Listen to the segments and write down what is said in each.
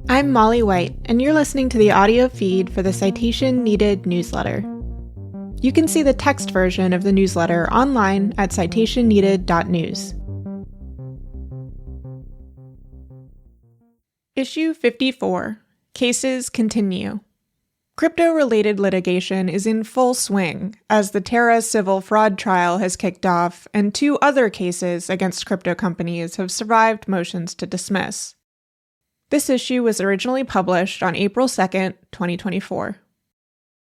I'm Molly White, and you're listening to the audio feed for the Citation Needed newsletter. You can see the text version of the newsletter online at citationneeded.news. Issue 54. Cases continue. Crypto-related litigation is in full swing, as the Terra civil fraud trial has kicked off, and 2 other cases against crypto companies have survived motions to dismiss. This issue was originally published on April 2nd, 2024.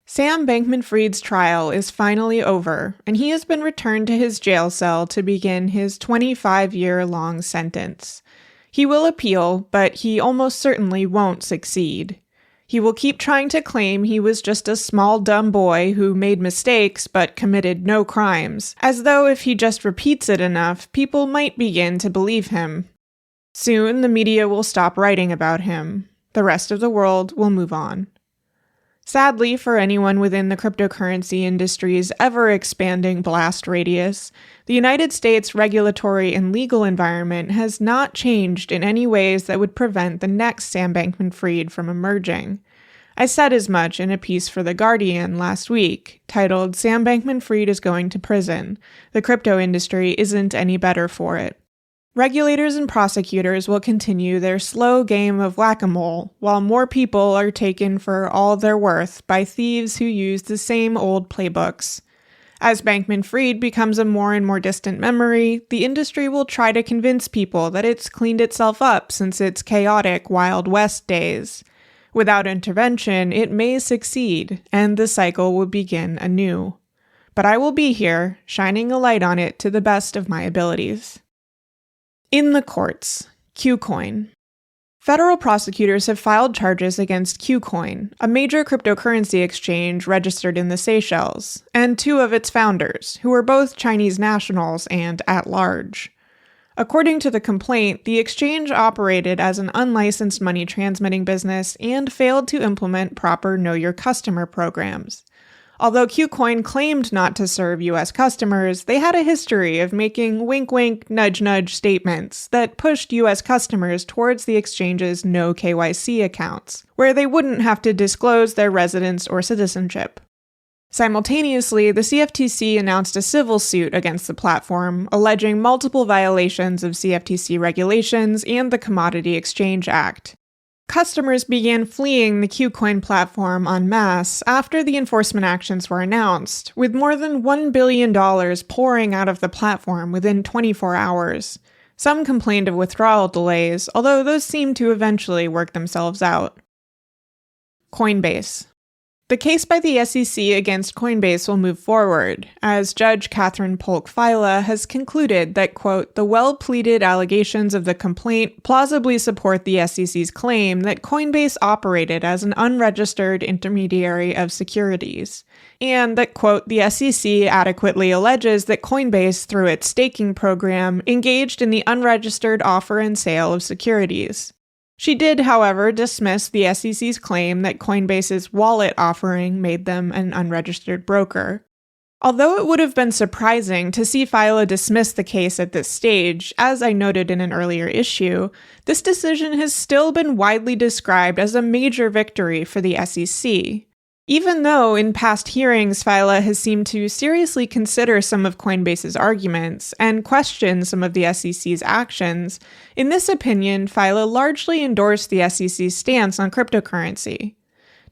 Sam Bankman-Fried's trial is finally over, and he has been returned to his jail cell to begin his 25-year-long sentence. He will appeal, but he almost certainly won't succeed. He will keep trying to claim he was just a small dumb boy who made mistakes but committed no crimes, as though if he just repeats it enough, people might begin to believe him. Soon, the media will stop writing about him. The rest of the world will move on. Sadly, for anyone within the cryptocurrency industry's ever-expanding blast radius, the United States regulatory and legal environment has not changed in any ways that would prevent the next Sam Bankman-Fried from emerging. I said as much in a piece for The Guardian last week, titled "Sam Bankman-Fried is Going to Prison. The Crypto Industry Isn't Any Better for It." Regulators and prosecutors will continue their slow game of whack-a-mole, while more people are taken for all they're worth by thieves who use the same old playbooks. As Bankman-Fried becomes a more and more distant memory, the industry will try to convince people that it's cleaned itself up since its chaotic Wild West days. Without intervention, it may succeed, and the cycle will begin anew. But I will be here, shining a light on it to the best of my abilities. In the courts, KuCoin. Federal prosecutors have filed charges against KuCoin, a major cryptocurrency exchange registered in the Seychelles, and 2 of its founders, who were both Chinese nationals and at large. According to the complaint, the exchange operated as an unlicensed money transmitting business and failed to implement proper Know Your Customer programs. Although KuCoin claimed not to serve U.S. customers, they had a history of making wink-wink, nudge-nudge statements that pushed U.S. customers towards the exchange's no KYC accounts, where they wouldn't have to disclose their residence or citizenship. Simultaneously, the CFTC announced a civil suit against the platform, alleging multiple violations of CFTC regulations and the Commodity Exchange Act. Customers began fleeing the KuCoin platform en masse after the enforcement actions were announced, with more than $1 billion pouring out of the platform within 24 hours. Some complained of withdrawal delays, although those seemed to eventually work themselves out. Coinbase. The case by the SEC against Coinbase will move forward, as Judge Catherine Polk-Fila has concluded that, quote, the well-pleaded allegations of the complaint plausibly support the SEC's claim that Coinbase operated as an unregistered intermediary of securities, and that, quote, the SEC adequately alleges that Coinbase, through its staking program, engaged in the unregistered offer and sale of securities. She did, however, dismiss the SEC's claim that Coinbase's wallet offering made them an unregistered broker. Although it would have been surprising to see Fila dismiss the case at this stage, as I noted in an earlier issue, this decision has still been widely described as a major victory for the SEC. Even though in past hearings Fila has seemed to seriously consider some of Coinbase's arguments and question some of the SEC's actions, in this opinion, Fila largely endorsed the SEC's stance on cryptocurrency.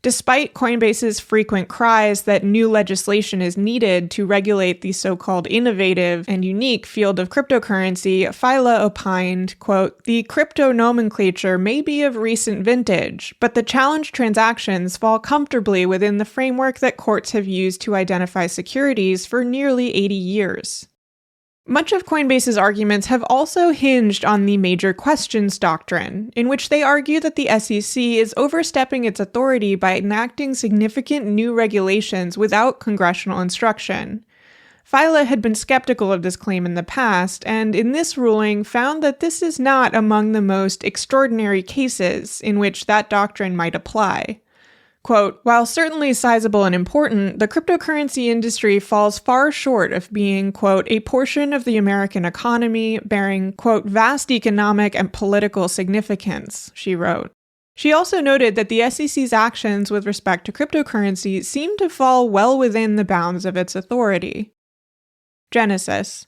Despite Coinbase's frequent cries that new legislation is needed to regulate the so-called innovative and unique field of cryptocurrency, Fila opined, quote, the crypto nomenclature may be of recent vintage, but the challenged transactions fall comfortably within the framework that courts have used to identify securities for nearly 80 years. Much of Coinbase's arguments have also hinged on the major questions doctrine, in which they argue that the SEC is overstepping its authority by enacting significant new regulations without congressional instruction. Fila had been skeptical of this claim in the past, and in this ruling found that this is not among the most extraordinary cases in which that doctrine might apply. Quote, while certainly sizable and important, the cryptocurrency industry falls far short of being, quote, a portion of the American economy bearing, quote, vast economic and political significance, she wrote. She also noted that the SEC's actions with respect to cryptocurrency seem to fall well within the bounds of its authority. Genesis.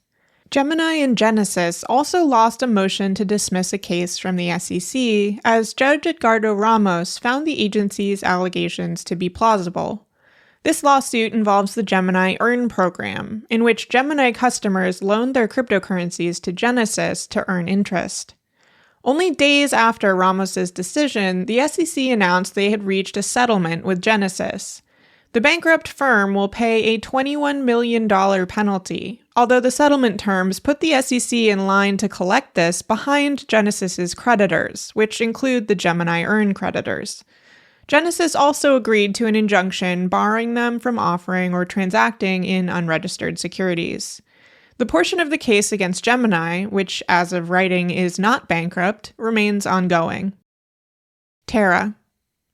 Gemini and Genesis also lost a motion to dismiss a case from the SEC, as Judge Edgardo Ramos found the agency's allegations to be plausible. This lawsuit involves the Gemini Earn program, in which Gemini customers loaned their cryptocurrencies to Genesis to earn interest. Only days after Ramos's decision, the SEC announced they had reached a settlement with Genesis. The bankrupt firm will pay a $21 million penalty, although the settlement terms put the SEC in line to collect this behind Genesis's creditors, which include the Gemini Earn creditors. Genesis also agreed to an injunction barring them from offering or transacting in unregistered securities. The portion of the case against Gemini, which as of writing is not bankrupt, remains ongoing. Terra.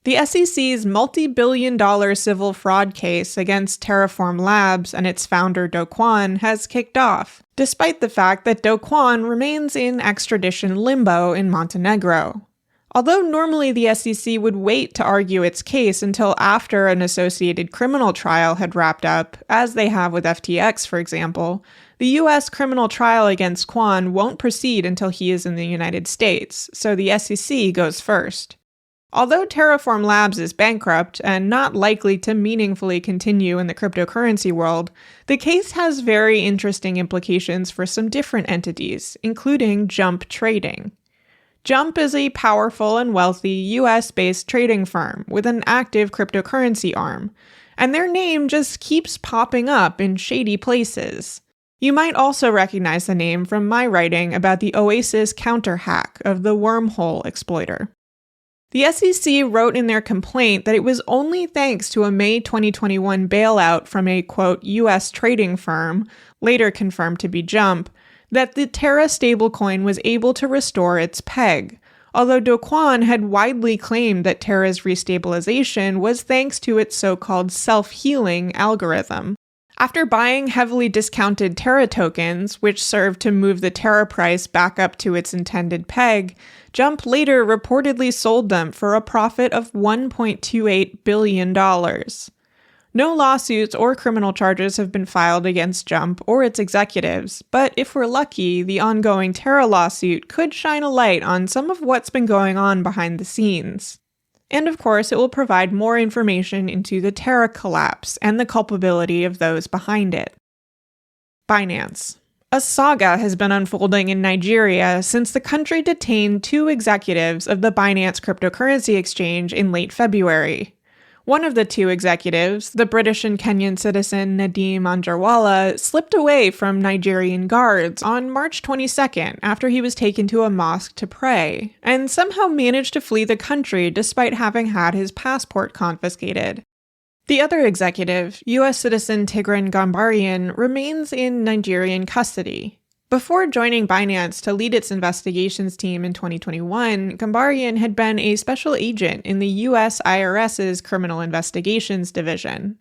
The SEC's multi-billion-dollar civil fraud case against Terraform Labs and its founder Do Kwon has kicked off, despite the fact that Do Kwon remains in extradition limbo in Montenegro. Although normally the SEC would wait to argue its case until after an associated criminal trial had wrapped up, as they have with FTX, for example, the U.S. criminal trial against Kwon won't proceed until he is in the United States, so the SEC goes first. Although Terraform Labs is bankrupt and not likely to meaningfully continue in the cryptocurrency world, the case has very interesting implications for some different entities, including Jump Trading. Jump is a powerful and wealthy US-based trading firm with an active cryptocurrency arm, and their name just keeps popping up in shady places. You might also recognize the name from my writing about the Oasis counter-hack of the wormhole exploiter. The SEC wrote in their complaint that it was only thanks to a May 2021 bailout from a, quote, US trading firm, later confirmed to be Jump, that the Terra stablecoin was able to restore its peg, although Do Kwon had widely claimed that Terra's restabilization was thanks to its so-called self-healing algorithm. After buying heavily discounted Terra tokens, which served to move the Terra price back up to its intended peg, Jump later reportedly sold them for a profit of $1.28 billion. No lawsuits or criminal charges have been filed against Jump or its executives, but if we're lucky, the ongoing Terra lawsuit could shine a light on some of what's been going on behind the scenes. And of course, it will provide more information into the Terra collapse and the culpability of those behind it. Binance. A saga has been unfolding in Nigeria since the country detained 2 executives of the Binance cryptocurrency exchange in late February. One of the 2 executives, the British and Kenyan citizen Nadeem Anjarwalla, slipped away from Nigerian guards on March 22nd after he was taken to a mosque to pray, and somehow managed to flee the country despite having had his passport confiscated. The other executive, U.S. citizen Tigran Gambarian, remains in Nigerian custody. Before joining Binance to lead its investigations team in 2021, Gambarian had been a special agent in the U.S. IRS's Criminal Investigations Division.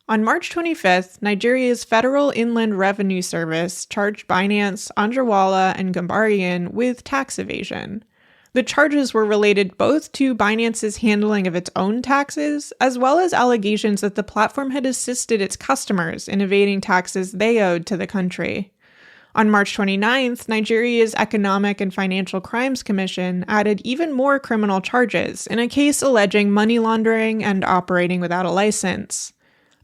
On March 25th, Nigeria's Federal Inland Revenue Service charged Binance, Anjarwalla, and Gambarian with tax evasion. The charges were related both to Binance's handling of its own taxes, as well as allegations that the platform had assisted its customers in evading taxes they owed to the country. On March 29th, Nigeria's Economic and Financial Crimes Commission added even more criminal charges in a case alleging money laundering and operating without a license.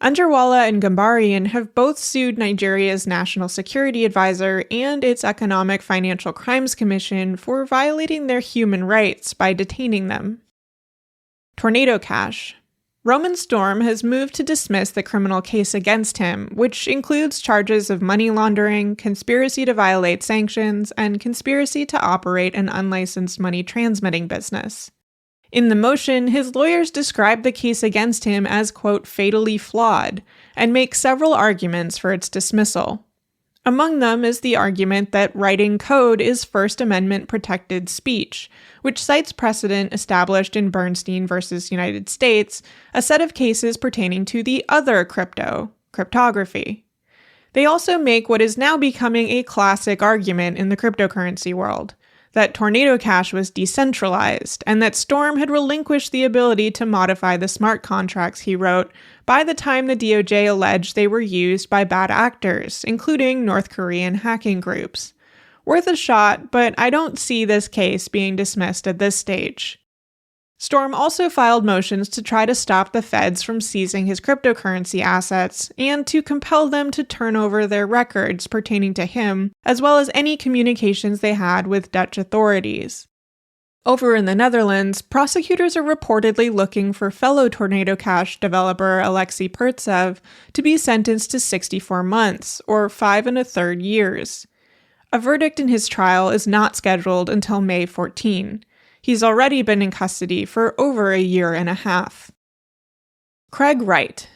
Anjarwalla and Gambarian have both sued Nigeria's National Security Advisor and its Economic Financial Crimes Commission for violating their human rights by detaining them. Tornado Cash. Roman Storm has moved to dismiss the criminal case against him, which includes charges of money laundering, conspiracy to violate sanctions, and conspiracy to operate an unlicensed money transmitting business. In the motion, his lawyers describe the case against him as, quote, fatally flawed, and make several arguments for its dismissal. Among them is the argument that writing code is First Amendment protected speech, which cites precedent established in Bernstein v. United States, a set of cases pertaining to the other cryptography. They also make what is now becoming a classic argument in the cryptocurrency world, that Tornado Cash was decentralized, and that Storm had relinquished the ability to modify the smart contracts he wrote by the time the DOJ alleged they were used by bad actors, including North Korean hacking groups. Worth a shot, but I don't see this case being dismissed at this stage. Storm also filed motions to try to stop the feds from seizing his cryptocurrency assets and to compel them to turn over their records pertaining to him, as well as any communications they had with Dutch authorities. Over in the Netherlands, prosecutors are reportedly looking for fellow Tornado Cash developer Alexei Pertsev to be sentenced to 64 months, or 5 1/3 years. A verdict in his trial is not scheduled until May 14. He's already been in custody for over a year and a half. Craig Wright.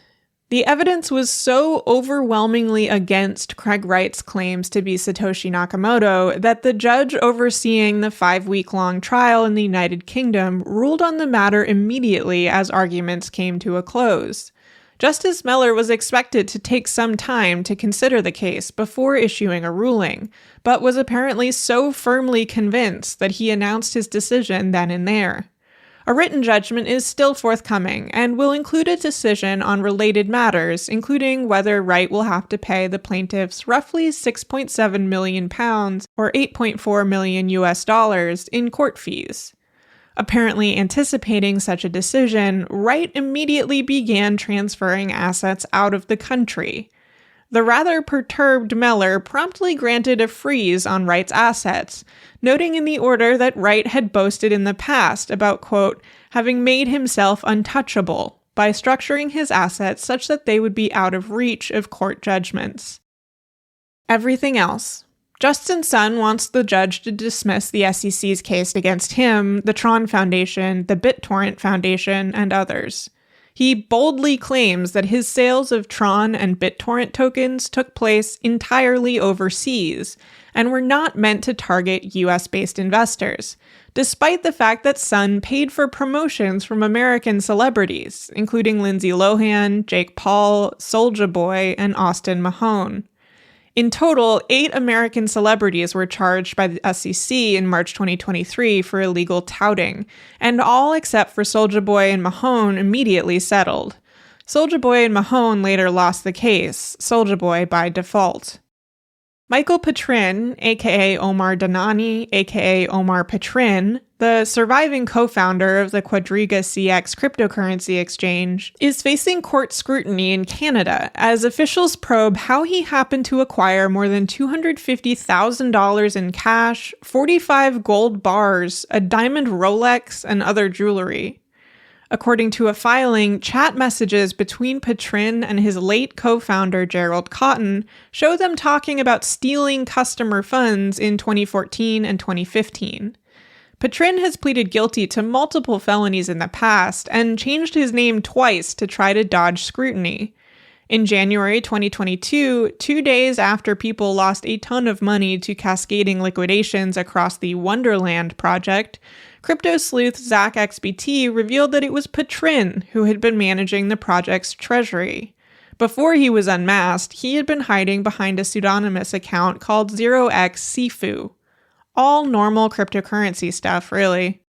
The evidence was so overwhelmingly against Craig Wright's claims to be Satoshi Nakamoto that the judge overseeing the 5-week-long trial in the United Kingdom ruled on the matter immediately as arguments came to a close. Justice Miller was expected to take some time to consider the case before issuing a ruling, but was apparently so firmly convinced that he announced his decision then and there. A written judgment is still forthcoming and will include a decision on related matters, including whether Wright will have to pay the plaintiffs roughly £6.7 million or $8.4 million in court fees. Apparently anticipating such a decision, Wright immediately began transferring assets out of the country. The rather perturbed Miller promptly granted a freeze on Wright's assets, noting in the order that Wright had boasted in the past about, quote, having made himself untouchable by structuring his assets such that they would be out of reach of court judgments. Everything else. Justin Sun wants the judge to dismiss the SEC's case against him, the Tron Foundation, the BitTorrent Foundation, and others. He boldly claims that his sales of Tron and BitTorrent tokens took place entirely overseas and were not meant to target US-based investors, despite the fact that Sun paid for promotions from American celebrities, including Lindsay Lohan, Jake Paul, Soulja Boy, and Austin Mahone. In total, 8 American celebrities were charged by the SEC in March 2023 for illegal touting, and all except for Soulja Boy and Mahone immediately settled. Soulja Boy and Mahone later lost the case, Soulja Boy by default. Michael Petrin, aka Omar Danani, aka Omar Petrin, the surviving co-founder of the Quadriga CX cryptocurrency exchange, is facing court scrutiny in Canada as officials probe how he happened to acquire more than $250,000 in cash, 45 gold bars, a diamond Rolex, and other jewelry. According to a filing, chat messages between Petrin and his late co-founder Gerald Cotton show them talking about stealing customer funds in 2014 and 2015. Petrin has pleaded guilty to multiple felonies in the past and changed his name twice to try to dodge scrutiny. In January 2022, 2 days after people lost a ton of money to cascading liquidations across the Wonderland project, crypto sleuth ZachXBT revealed that it was Petrin who had been managing the project's treasury. Before he was unmasked, he had been hiding behind a pseudonymous account called 0xSifu. All normal cryptocurrency stuff, really.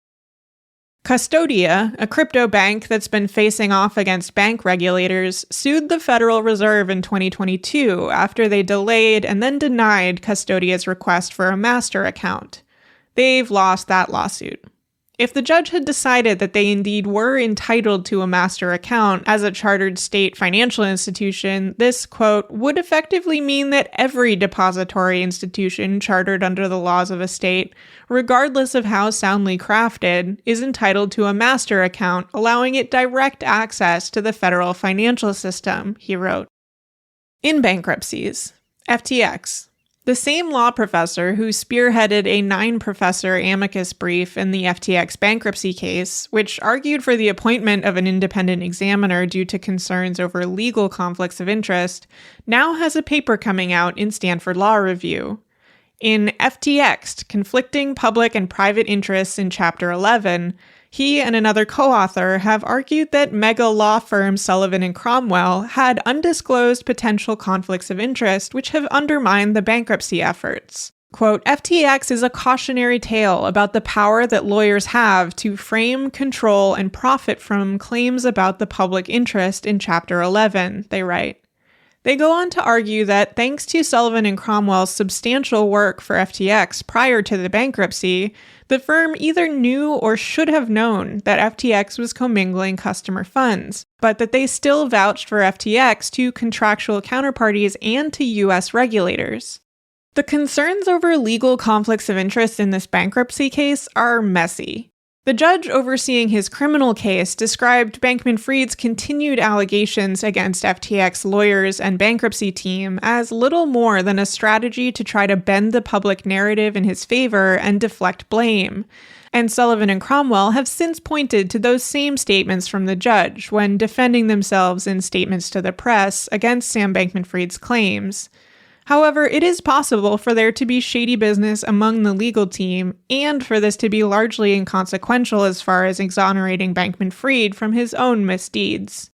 Custodia, a crypto bank that's been facing off against bank regulators, sued the Federal Reserve in 2022 after they delayed and then denied Custodia's request for a master account. They've lost that lawsuit. If the judge had decided that they indeed were entitled to a master account as a chartered state financial institution, this, quote, would effectively mean that every depository institution chartered under the laws of a state, regardless of how soundly crafted, is entitled to a master account, allowing it direct access to the federal financial system, he wrote. In bankruptcies, FTX. The same law professor who spearheaded a 9-professor amicus brief in the FTX bankruptcy case, which argued for the appointment of an independent examiner due to concerns over legal conflicts of interest, now has a paper coming out in Stanford Law Review. In FTX, Conflicting Public and Private Interests in Chapter 11, he and another co-author have argued that mega law firm Sullivan & Cromwell had undisclosed potential conflicts of interest which have undermined the bankruptcy efforts. Quote, FTX is a cautionary tale about the power that lawyers have to frame, control, and profit from claims about the public interest in Chapter 11, they write. They go on to argue that thanks to Sullivan and Cromwell's substantial work for FTX prior to the bankruptcy, the firm either knew or should have known that FTX was commingling customer funds, but that they still vouched for FTX to contractual counterparties and to U.S. regulators. The concerns over legal conflicts of interest in this bankruptcy case are messy. The judge overseeing his criminal case described Bankman-Fried's continued allegations against FTX lawyers and bankruptcy team as little more than a strategy to try to bend the public narrative in his favor and deflect blame. And Sullivan and Cromwell have since pointed to those same statements from the judge when defending themselves in statements to the press against Sam Bankman-Fried's claims. However, it is possible for there to be shady business among the legal team and for this to be largely inconsequential as far as exonerating Bankman-Fried from his own misdeeds.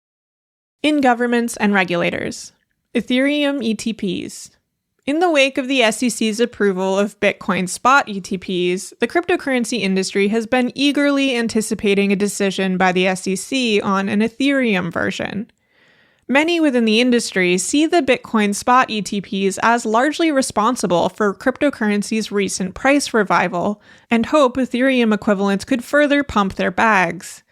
In governments and regulators. Ethereum ETPs. In the wake of the SEC's approval of Bitcoin spot ETPs, the cryptocurrency industry has been eagerly anticipating a decision by the SEC on an Ethereum version. Many within the industry see the Bitcoin spot ETPs as largely responsible for cryptocurrency's recent price revival and hope Ethereum equivalents could further pump their bags.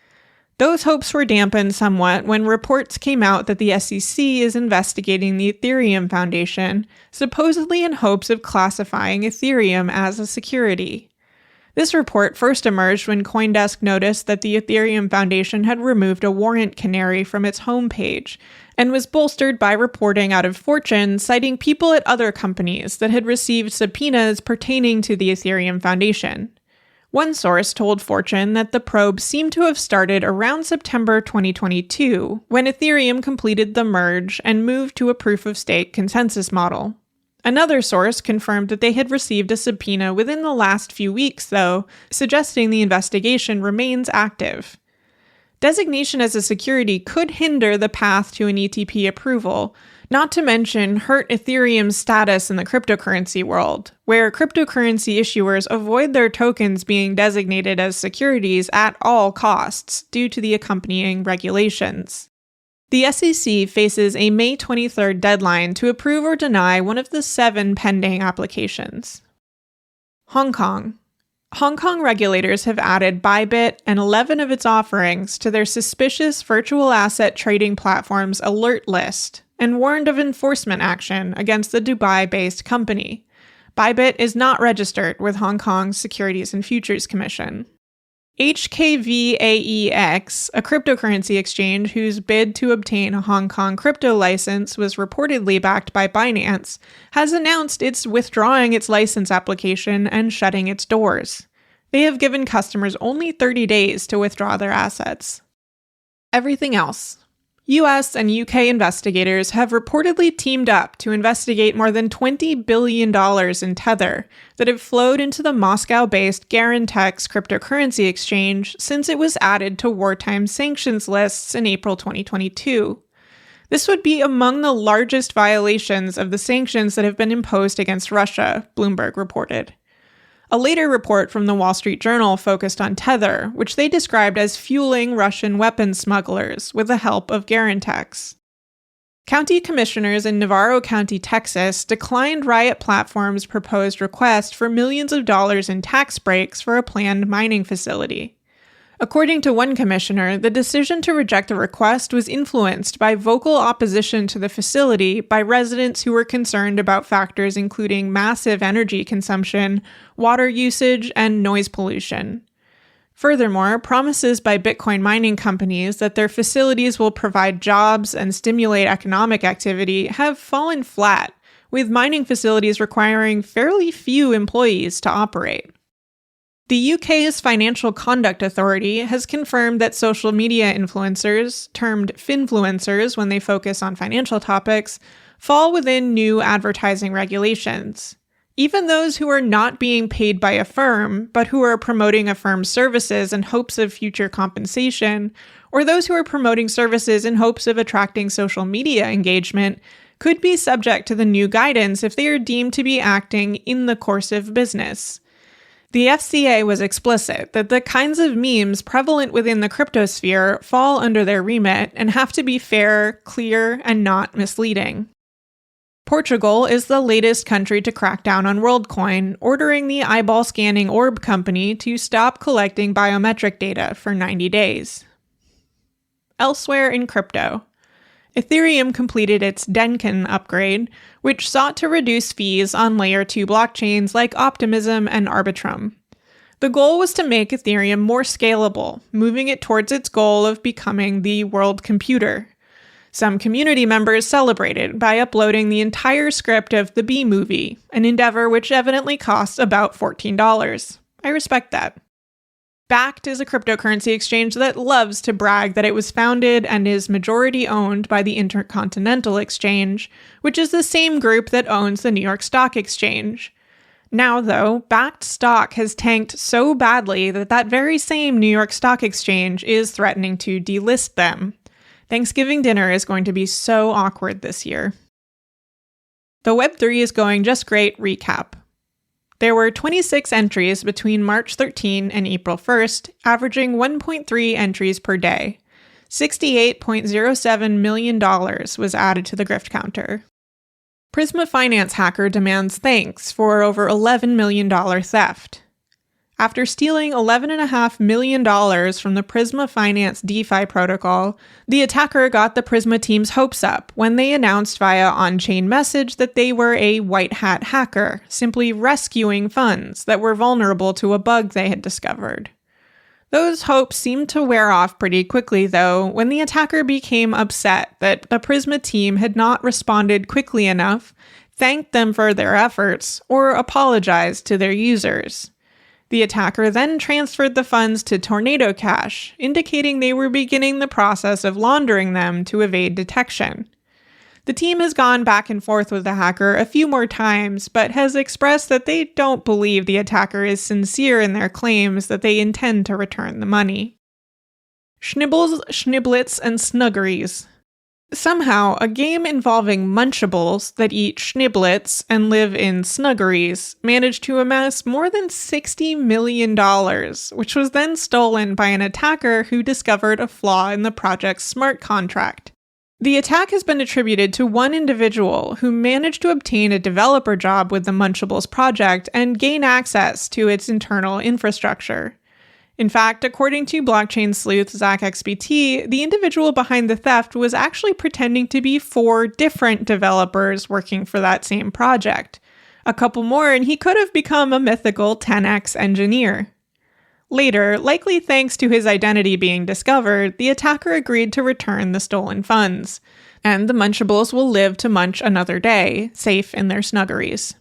Those hopes were dampened somewhat when reports came out that the SEC is investigating the Ethereum Foundation, supposedly in hopes of classifying Ethereum as a security. This report first emerged when CoinDesk noticed that the Ethereum Foundation had removed a warrant canary from its homepage, and was bolstered by reporting out of Fortune citing people at other companies that had received subpoenas pertaining to the Ethereum Foundation. One source told Fortune that the probe seemed to have started around September 2022, when Ethereum completed the merge and moved to a proof-of-stake consensus model. Another source confirmed that they had received a subpoena within the last few weeks, though, suggesting the investigation remains active. Designation as a security could hinder the path to an ETP approval, not to mention hurt Ethereum's status in the cryptocurrency world, where cryptocurrency issuers avoid their tokens being designated as securities at all costs due to the accompanying regulations. The SEC faces a May 23rd deadline to approve or deny one of the 7 pending applications. Hong Kong. Hong Kong regulators have added Bybit and 11 of its offerings to their suspicious virtual asset trading platform's alert list and warned of enforcement action against the Dubai-based company. Bybit is not registered with Hong Kong's Securities and Futures Commission. HKVAEX, a cryptocurrency exchange whose bid to obtain a Hong Kong crypto license was reportedly backed by Binance, has announced it's withdrawing its license application and shutting its doors. They have given customers only 30 days to withdraw their assets. Everything else. US and UK investigators have reportedly teamed up to investigate more than $20 billion in Tether that have flowed into the Moscow-based Garantex cryptocurrency exchange since it was added to wartime sanctions lists in April 2022. This would be among the largest violations of the sanctions that have been imposed against Russia, Bloomberg reported. A later report from the Wall Street Journal focused on Tether, which they described as fueling Russian weapons smugglers with the help of Garantex. County commissioners in Navarro County, Texas, declined Riot Platform's proposed request for millions of dollars in tax breaks for a planned mining facility. According to one commissioner, the decision to reject the request was influenced by vocal opposition to the facility by residents who were concerned about factors including massive energy consumption, water usage, and noise pollution. Furthermore, promises by Bitcoin mining companies that their facilities will provide jobs and stimulate economic activity have fallen flat, with mining facilities requiring fairly few employees to operate. The UK's Financial Conduct Authority has confirmed that social media influencers, termed finfluencers when they focus on financial topics, fall within new advertising regulations. Even those who are not being paid by a firm, but who are promoting a firm's services in hopes of future compensation, or those who are promoting services in hopes of attracting social media engagement, could be subject to the new guidance if they are deemed to be acting in the course of business. The FCA was explicit that the kinds of memes prevalent within the cryptosphere fall under their remit and have to be fair, clear, and not misleading. Portugal is the latest country to crack down on WorldCoin, ordering the eyeball-scanning orb company to stop collecting biometric data for 90 days. Elsewhere in crypto, Ethereum completed its Denkin upgrade, which sought to reduce fees on Layer 2 blockchains like Optimism and Arbitrum. The goal was to make Ethereum more scalable, moving it towards its goal of becoming the world computer. Some community members celebrated by uploading the entire script of the Bee Movie, an endeavor which evidently costs about $14. I respect that. Bakkt is a cryptocurrency exchange that loves to brag that it was founded and is majority owned by the Intercontinental Exchange, which is the same group that owns the New York Stock Exchange. Now, though, Bakkt stock has tanked so badly that very same New York Stock Exchange is threatening to delist them. Thanksgiving dinner is going to be so awkward this year. The Web3 is going just great recap. There were 26 entries between March 13 and April 1st, averaging 1.3 entries per day. $68.07 million was added to the grift counter. Prisma Finance hacker demands thanks for over $11 million theft. After stealing $11.5 million from the Prisma Finance DeFi protocol, the attacker got the Prisma team's hopes up when they announced via on-chain message that they were a white hat hacker, simply rescuing funds that were vulnerable to a bug they had discovered. Those hopes seemed to wear off pretty quickly, though, when the attacker became upset that the Prisma team had not responded quickly enough, thanked them for their efforts, or apologized to their users. The attacker then transferred the funds to Tornado Cash, indicating they were beginning the process of laundering them to evade detection. The team has gone back and forth with the hacker a few more times, but has expressed that they don't believe the attacker is sincere in their claims that they intend to return the money. Schnibbles, Schniblets, and Snuggeries. Somehow, a game involving Munchables that eat Schniblets and live in Snuggeries managed to amass more than $60 million, which was then stolen by an attacker who discovered a flaw in the project's smart contract. The attack has been attributed to one individual who managed to obtain a developer job with the Munchables project and gain access to its internal infrastructure. In fact, according to blockchain sleuth ZachXBT, the individual behind the theft was actually pretending to be 4 different developers working for that same project. A couple more and he could have become a mythical 10x engineer. Later, likely thanks to his identity being discovered, the attacker agreed to return the stolen funds, and the Munchables will live to munch another day, safe in their snuggeries.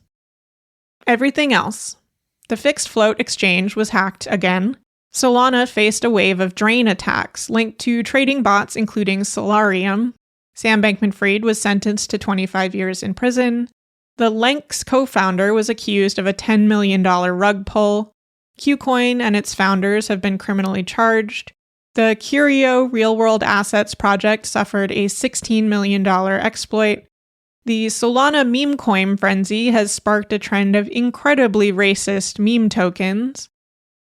Everything else. The fixed float exchange was hacked again. Solana faced a wave of drain attacks linked to trading bots including Solarium. Sam Bankman-Fried was sentenced to 25 years in prison. The Lenx co-founder was accused of a $10 million rug pull. KuCoin and its founders have been criminally charged. The Curio real-world assets project suffered a $16 million exploit. The Solana meme coin frenzy has sparked a trend of incredibly racist meme tokens.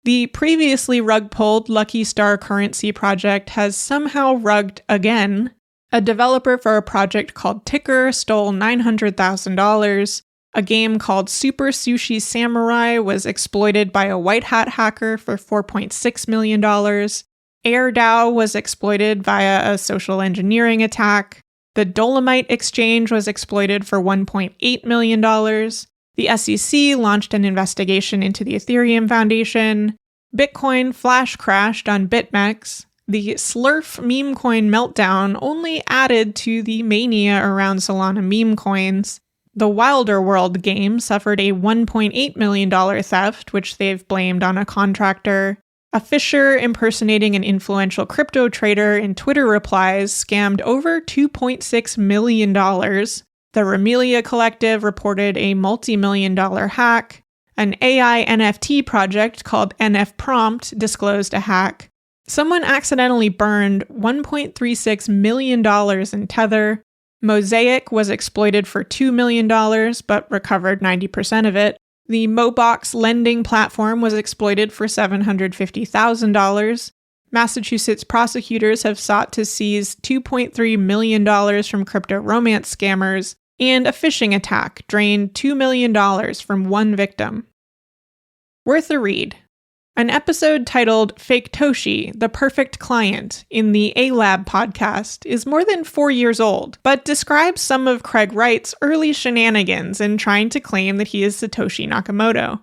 The previously rug-pulled Lucky Star currency project has somehow rugged again. A developer for a project called Ticker stole $900,000. A game called Super Sushi Samurai was exploited by a white hat hacker for $4.6 million. AirDAO was exploited via a social engineering attack. The Dolomite exchange was exploited for $1.8 million. The SEC launched an investigation into the Ethereum Foundation. Bitcoin flash crashed on BitMEX. The Slurf meme coin meltdown only added to the mania around Solana meme coins. The Wilder World game suffered a $1.8 million theft, which they've blamed on a contractor. A fisher impersonating an influential crypto trader in Twitter replies scammed over $2.6 million. The Remelia Collective reported a multi-million-dollar hack. An AI NFT project called NFPrompt disclosed a hack. Someone accidentally burned $1.36 million in Tether. Mosaic was exploited for $2 million, but recovered 90% of it. The Mobox lending platform was exploited for $750,000. Massachusetts prosecutors have sought to seize $2.3 million from crypto romance scammers, and a phishing attack drained $2 million from one victim. Worth a read. An episode titled Fake Toshi, the Perfect Client in the A-Lab podcast is more than 4 years old, but describes some of Craig Wright's early shenanigans in trying to claim that he is Satoshi Nakamoto.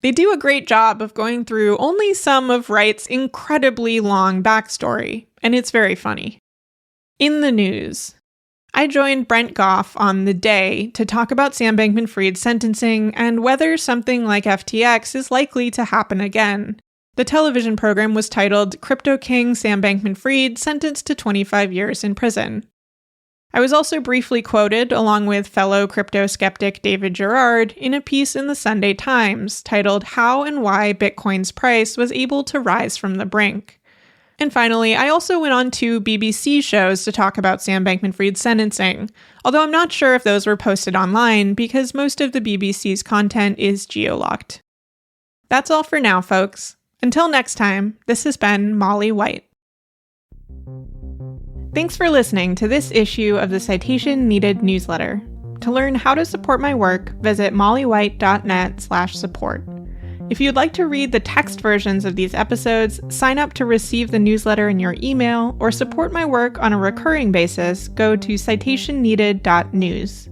They do a great job of going through only some of Wright's incredibly long backstory, and it's very funny. In the news, I joined Brent Goff on The Day to talk about Sam Bankman-Fried's sentencing and whether something like FTX is likely to happen again. The television program was titled Crypto King Sam Bankman-Fried Sentenced to 25 Years in Prison. I was also briefly quoted, along with fellow crypto skeptic David Gerard, in a piece in the Sunday Times titled How and Why Bitcoin's Price Was Able to Rise from the Brink. And finally, I also went on 2 BBC shows to talk about Sam Bankman-Fried's sentencing, although I'm not sure if those were posted online because most of the BBC's content is geo-locked. That's all for now, folks. Until next time, this has been Molly White. Thanks for listening to this issue of the Citation Needed newsletter. To learn how to support my work, visit mollywhite.net/support. If you'd like to read the text versions of these episodes, sign up to receive the newsletter in your email, or support my work on a recurring basis, go to citationneeded.news.